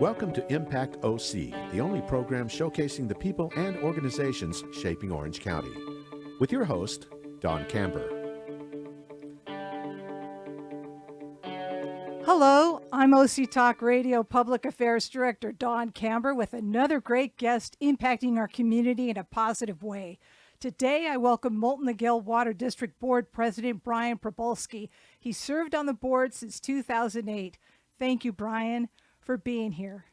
Welcome to Impact OC, the only program showcasing the people and organizations shaping Orange County. With your host, Don Camber. Hello, I'm OC Talk Radio Public Affairs Director Don Camber with another great guest impacting our community in a positive way. Today, I welcome Moulton Niguel Water District Board President Brian Probolsky. He served on the board since 2008. Thank you, Brian, for being here.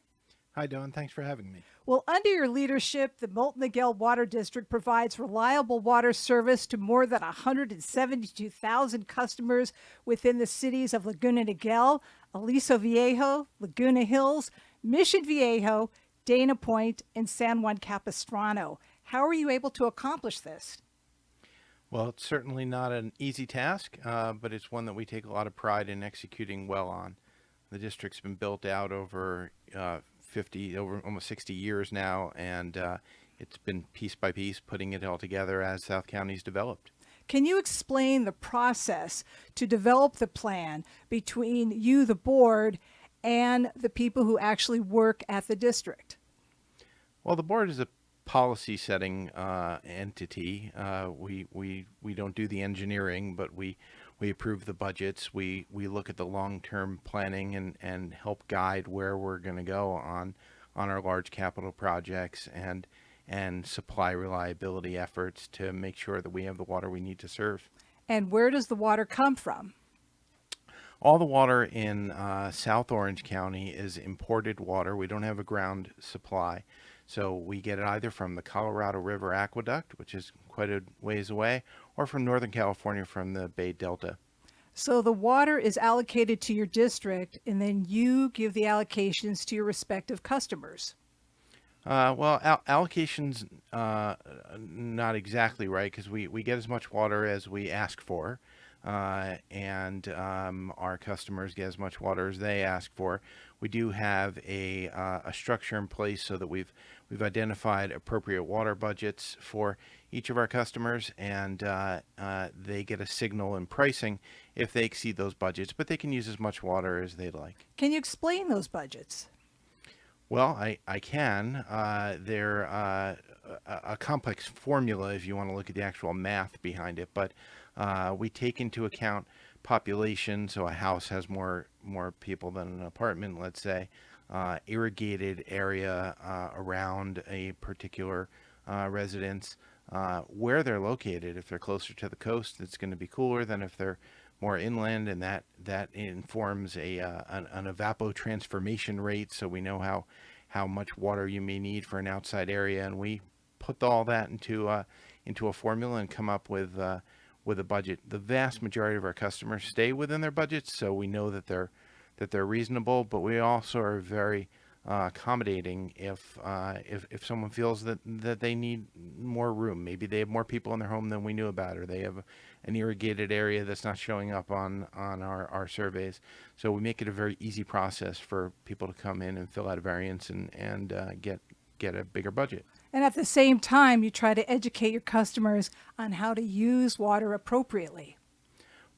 Hi, Dawn. Thanks for having me. Well, under your leadership, the Moulton Niguel Water District provides reliable water service to more than 172,000 customers within the cities of Laguna Niguel, Aliso Viejo, Laguna Hills, Mission Viejo, Dana Point, and San Juan Capistrano. How are you able to accomplish this? Well, it's certainly not an easy task, but it's one that we take a lot of pride in executing well on. The district's been built out over almost 60 years now, and it's been piece by piece putting it all together as South County's developed. Can you explain the process to develop the plan between you, the board, and the people who actually work at the district? Well, the board is a policy setting entity. We don't do the engineering, but we approve the budgets. We look at the long-term planning and help guide where we're going to go on our large capital projects and supply reliability efforts to make sure that we have the water we need to serve. And where does the water come from? All the water in South Orange County is imported water. We don't have a ground supply. So we get it either from the Colorado River Aqueduct, which is quite a ways away, or from Northern California from the Bay Delta. So the water is allocated to your district, and then you give the allocations to your respective customers. Allocations, not exactly right, because we get as much water as we ask for. And our customers get as much water as they ask for. We do have a structure in place so that we've identified appropriate water budgets for each of our customers, and they get a signal in pricing if they exceed those budgets, but they can use as much water as they'd like. Can you explain those budgets? Well, I can. They're a complex formula if you want to look at the actual math behind it, but we take into account population, so a house has more people than an apartment, let's say, irrigated area around a particular residence, where they're located. If they're closer to the coast, it's going to be cooler than if they're more inland, and that informs an evapotranspiration rate, so we know how much water you may need for an outside area, and we put all that into a formula and come up with a budget. The vast majority of our customers stay within their budgets, so we know that they're reasonable, but we also are very accommodating if someone feels that they need more room. Maybe they have more people in their home than we knew about, or they have an irrigated area that's not showing up on our surveys. So we make it a very easy process for people to come in and fill out a variance and get a bigger budget. And at the same time, you try to educate your customers on how to use water appropriately.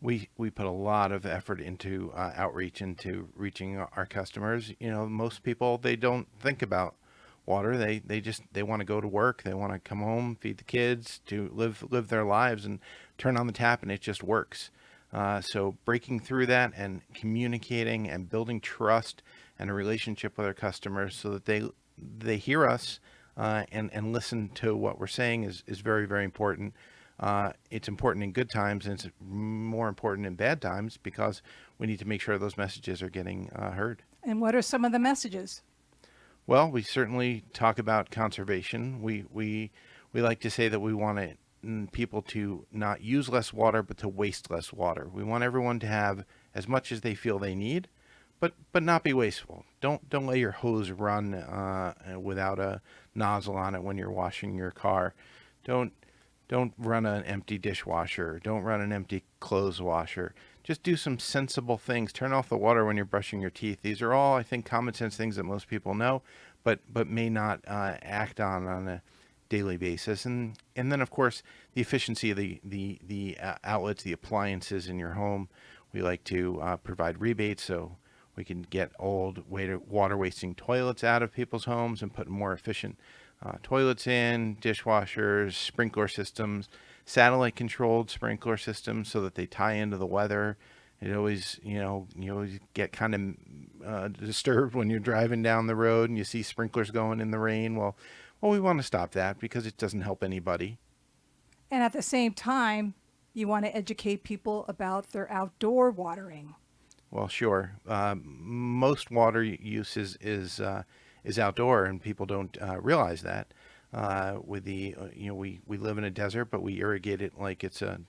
We put a lot of effort into outreach, into reaching our customers. You know, most people, they don't think about water. They want to go to work. They want to come home, feed the kids, to live their lives, and turn on the tap, and it just works. So breaking through that and communicating and building trust and a relationship with our customers so that they hear us and listen to what we're saying is very, very important. It's important in good times, and it's more important in bad times because we need to make sure those messages are getting heard. And what are some of the messages? Well, we certainly talk about conservation. We like to say that we want people to not use less water, but to waste less water. We want everyone to have as much as they feel they need, but not be wasteful. Don't let your hose run without a nozzle on it when you're washing your car. Don't run an empty dishwasher. Don't run an empty clothes washer. Just do some sensible things. Turn off the water when you're brushing your teeth. These are all, I think, common sense things that most people know, but may not act on a daily basis. And then, of course, the efficiency of the outlets, the appliances in your home. We like to provide rebates, so We can get old water wasting toilets out of people's homes and put more efficient toilets in, dishwashers, sprinkler systems, satellite controlled sprinkler systems so that they tie into the weather. It always, you always get kind of disturbed when you're driving down the road and you see sprinklers going in the rain. Well, we want to stop that because it doesn't help anybody. And at the same time, you want to educate people about their outdoor watering. Well, sure. Most water use is outdoor, and people don't realize that. With the we live in a desert, but we irrigate it like it's a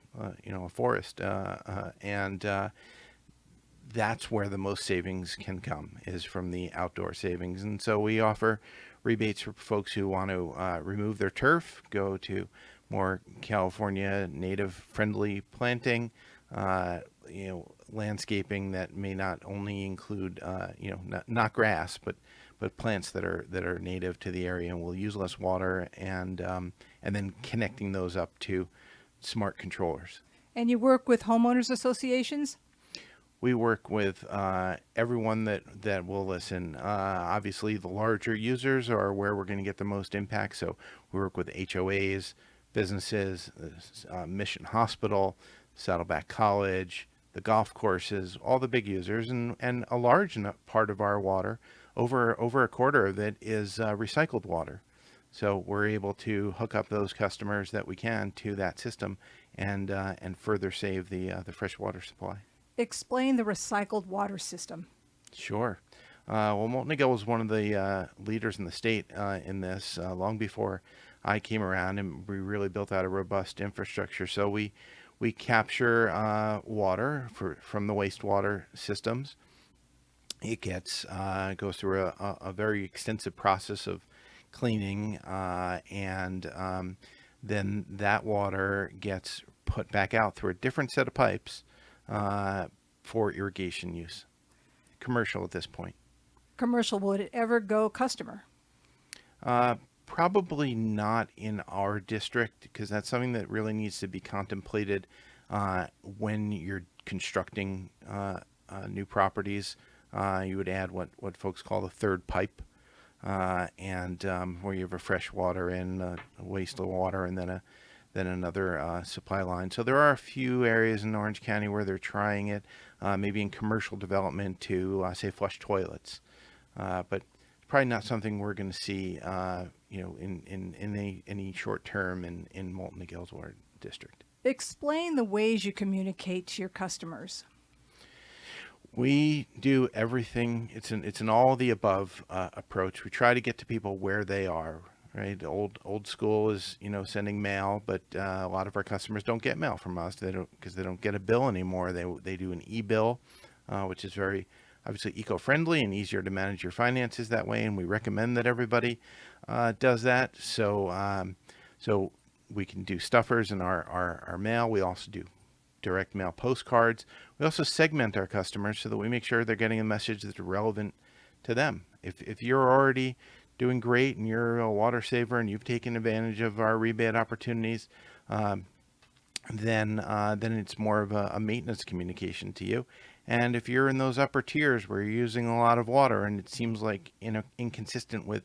forest, and that's where the most savings can come, is from the outdoor savings. And so we offer rebates for folks who want to remove their turf, go to more California native friendly planting, landscaping that may not only include not grass, but plants that are native to the area and will use less water, and then connecting those up to smart controllers. And you work with homeowners associations? We work with everyone that will listen. Obviously, the larger users are where we're going to get the most impact. So we work with HOAs, businesses, Mission Hospital, Saddleback College, the golf courses, all the big users, and a large part of our water, over a quarter of it, is recycled water. So we're able to hook up those customers that we can to that system, and further save the fresh water supply. Explain the recycled water system. Sure. Well, Molten was one of the leaders in the state in this long before I came around, and we really built out a robust infrastructure. So we capture water from the wastewater systems. It goes through a very extensive process of cleaning, and then that water gets put back out through a different set of pipes for irrigation use. Commercial at this point. Commercial, would it ever go customer? Probably not in our district, because that's something that really needs to be contemplated when you're constructing new properties. You would add what folks call the third pipe, and where you have a fresh water and a waste of water, and then another supply line. So there are a few areas in Orange County where they're trying it, maybe in commercial development to say flush toilets, but probably not something we're going to see in any short term in Moulton Niguel's water district. Explain the ways you communicate to your customers. We do everything. It's an all the above approach. We try to get to people where they are. Right, old school is sending mail, but a lot of our customers don't get mail from us. Because they don't get a bill anymore. They do an e-bill, which is very obviously eco-friendly and easier to manage your finances that way. And we recommend that everybody does that. So we can do stuffers in our mail. We also do direct mail postcards. We also segment our customers so that we make sure they're getting a message that's relevant to them. If you're already doing great and you're a water saver and you've taken advantage of our rebate opportunities, then it's more of a maintenance communication to you. And if you're in those upper tiers where you're using a lot of water and it seems like inconsistent with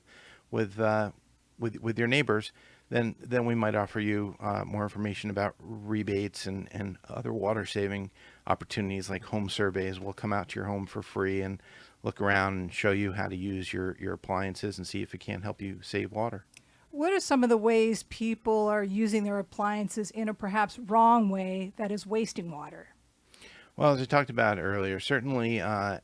your neighbors, then we might offer you more information about rebates and other water saving opportunities, like home surveys. We'll come out to your home for free and look around and show you how to use your appliances and see if it can help you save water. What are some of the ways people are using their appliances in a perhaps wrong way that is wasting water? Well, as I talked about earlier, certainly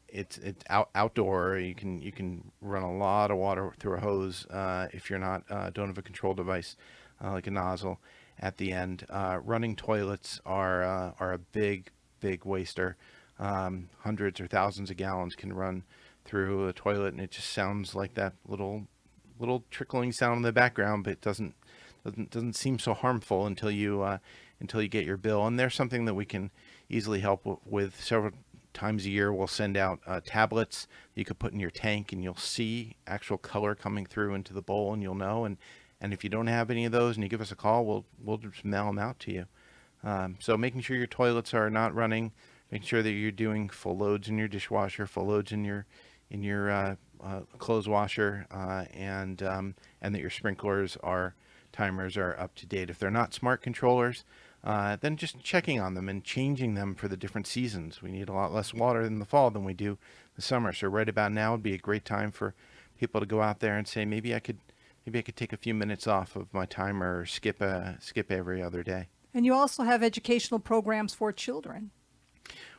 it's outdoor. You can run a lot of water through a hose if you're not don't have a control device like a nozzle at the end. Running toilets are a big waster. Hundreds or thousands of gallons can run through a toilet, and it just sounds like that little trickling sound in the background, but it doesn't seem so harmful until you get your bill. And there's something that we can easily help with. Several times a year we'll send out tablets you could put in your tank, and you'll see actual color coming through into the bowl, and you'll know. And if you don't have any of those and you give us a call, we'll just mail them out to you. So making sure your toilets are not running making sure that you're doing full loads in your dishwasher, full loads in your clothes washer, and that your sprinklers timers are up to date. If they're not smart controllers, then just checking on them and changing them for the different seasons. We need a lot less water in the fall than we do the summer. So right about now would be a great time for people to go out there and say, maybe I could take a few minutes off of my timer, or skip every other day. And you also have educational programs for children.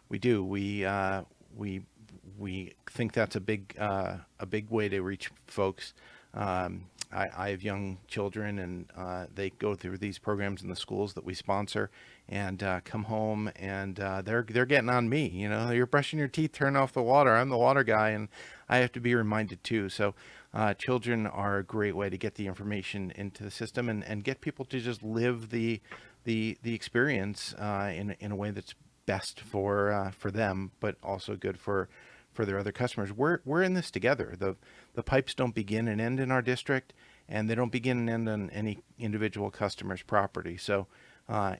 We do. We think that's a big way to reach folks. I have young children, and they go through these programs in the schools that we sponsor, and come home, and they're getting on me. You know, you're brushing your teeth, turn off the water. I'm the water guy, and I have to be reminded too. So children are a great way to get the information into the system, and get people to just live the experience in a way that's best for them, but also good for their other customers. We're in this together. The pipes don't begin and end in our district, and they don't begin and end on any individual customer's property. So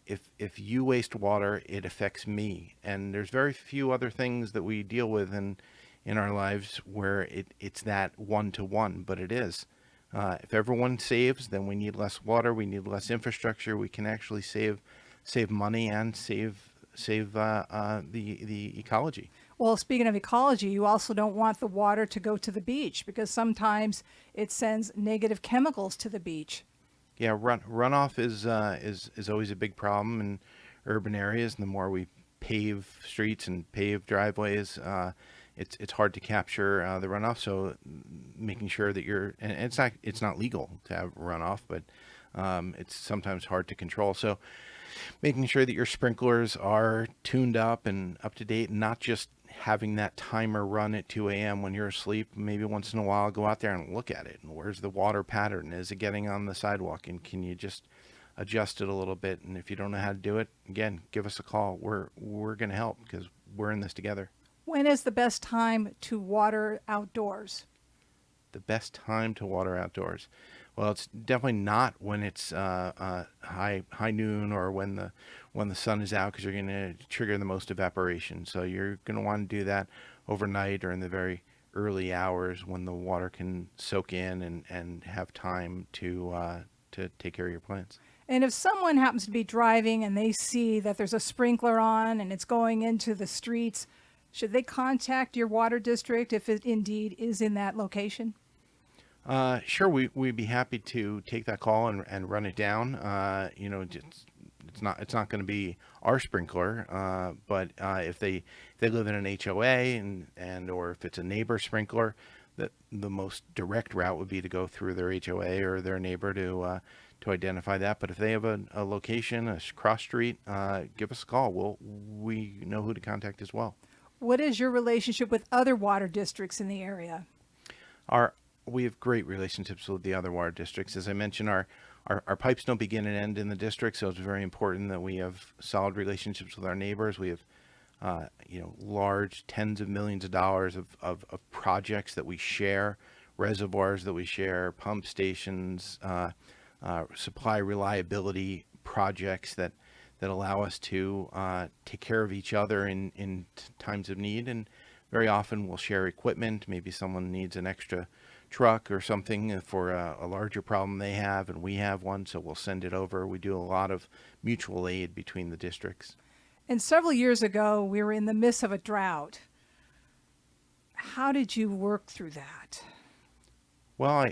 if you waste water, it affects me. And there's very few other things that we deal with in our lives where it's that one-to-one, but it is. If everyone saves, then we need less water, we need less infrastructure, we can actually save money and save the ecology. Well, speaking of ecology, you also don't want the water to go to the beach, because sometimes it sends negative chemicals to the beach. Yeah, runoff is always a big problem in urban areas, and the more we pave streets and pave driveways, it's hard to capture the runoff. So making sure that and it's not legal to have runoff, but it's sometimes hard to control. So making sure that your sprinklers are tuned up and up to date, and not just having that timer run at 2 a.m. when you're asleep. Maybe once in a while, go out there and look at it. And where's the water pattern? Is it getting on the sidewalk? And can you just adjust it a little bit? And if you don't know how to do it, again, give us a call. We're going to help, because we're in this together. When is the best time to water outdoors? The best time to water outdoors? Well, it's definitely not when it's high noon, or when the sun is out, because you're going to trigger the most evaporation. So you're going to want to do that overnight, or in the very early hours when the water can soak in and have time to take care of your plants. And if someone happens to be driving and they see that there's a sprinkler on and it's going into the streets, should they contact your water district if it indeed is in that location? Sure, we'd be happy to take that call and run it down. It's not going to be our sprinkler, but if they live in an HOA or if it's a neighbor sprinkler, the most direct route would be to go through their HOA or their neighbor to identify that. But if they have a location, a cross street, give us a call. We know who to contact as well. What is your relationship with other water districts in the area? We have great relationships with the other water districts. As I mentioned, our pipes don't begin and end in the district, so it's very important that we have solid relationships with our neighbors. We have large tens of millions of dollars of projects that we share, reservoirs that we share, pump stations, supply reliability projects that allow us to take care of each other in times of need. And very often we'll share equipment. Maybe someone needs an extra truck or something for a larger problem they have, and we have one, so we'll send it over. We do a lot of mutual aid between the districts. And several years ago, we were in the midst of a drought. How did you work through that? Well,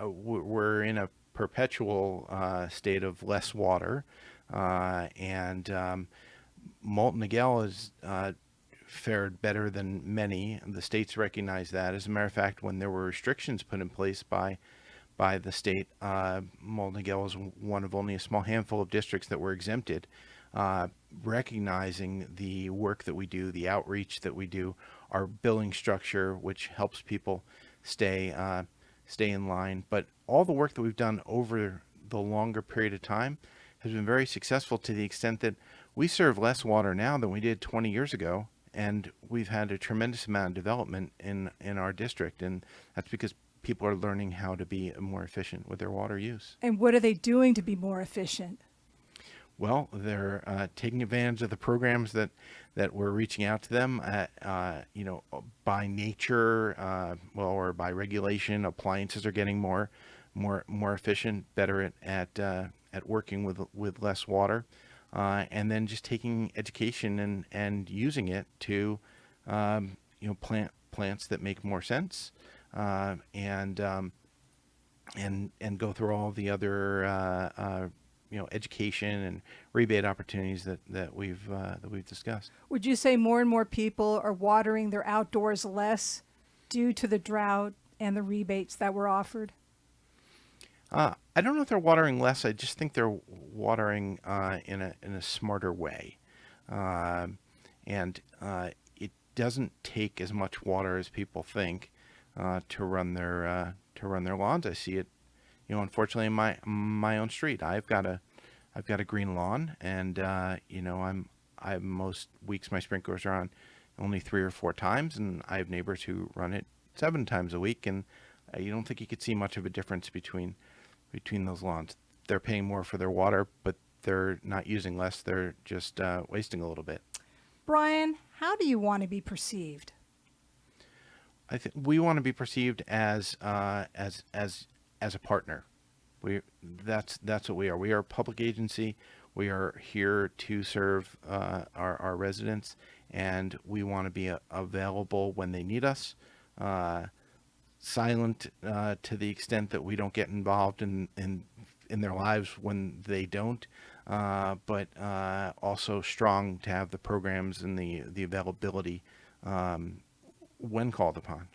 we're in a perpetual state of less water, and Moulton Niguel has fared better than many. The states recognize that. As a matter of fact, when there were restrictions put in place by the state, Moulton Niguel was one of only a small handful of districts that were exempted, recognizing the work that we do, the outreach that we do, our billing structure, which helps people stay in line. But all the work that we've done over the longer period of time has been very successful, to the extent that we serve less water now than we did 20 years ago. And we've had a tremendous amount of development in our district. And that's because people are learning how to be more efficient with their water use. And what are they doing to be more efficient? Well, they're taking advantage of the programs that we're reaching out to them. By nature, or by regulation, appliances are getting more efficient, better at working with less water, and then just taking education and using it to plant plants that make more sense, and go through all the other education and rebate opportunities that we've discussed. Would you say more and more people are watering their outdoors less due to the drought and the rebates that were offered? I don't know if they're watering less. I just think they're watering in a smarter way, and it doesn't take as much water as people think to run their lawns. I see it, unfortunately, in my own street. I've got a green lawn, and I most weeks my sprinklers are on only 3 or 4 times, and I have neighbors who run it 7 times a week, and you don't think you could see much of a difference between those lawns. They're paying more for their water, but they're not using less. They're just wasting a little bit. Brian, how do you want to be perceived? I think we want to be perceived as a partner. That's what we are. We are a public agency. We are here to serve our residents, and we want to be available when they need us. Silent to the extent that we don't get involved in their lives when they don't, but also strong to have the programs and the availability when called upon.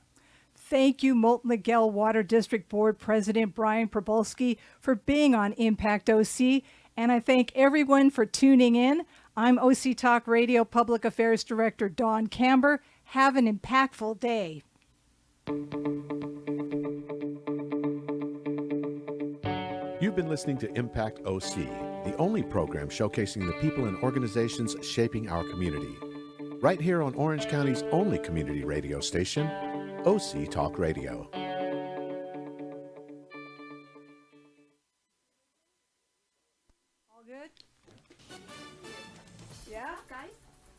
Thank you, Moulton Niguel Water District Board President Brian Probolsky, for being on Impact OC, and I thank everyone for tuning in. I'm OC Talk Radio Public Affairs Director Dawn Camber. Have an impactful day. You've been listening to Impact OC, the only program showcasing the people and organizations shaping our community. Right here on Orange County's only community radio station, OC Talk Radio.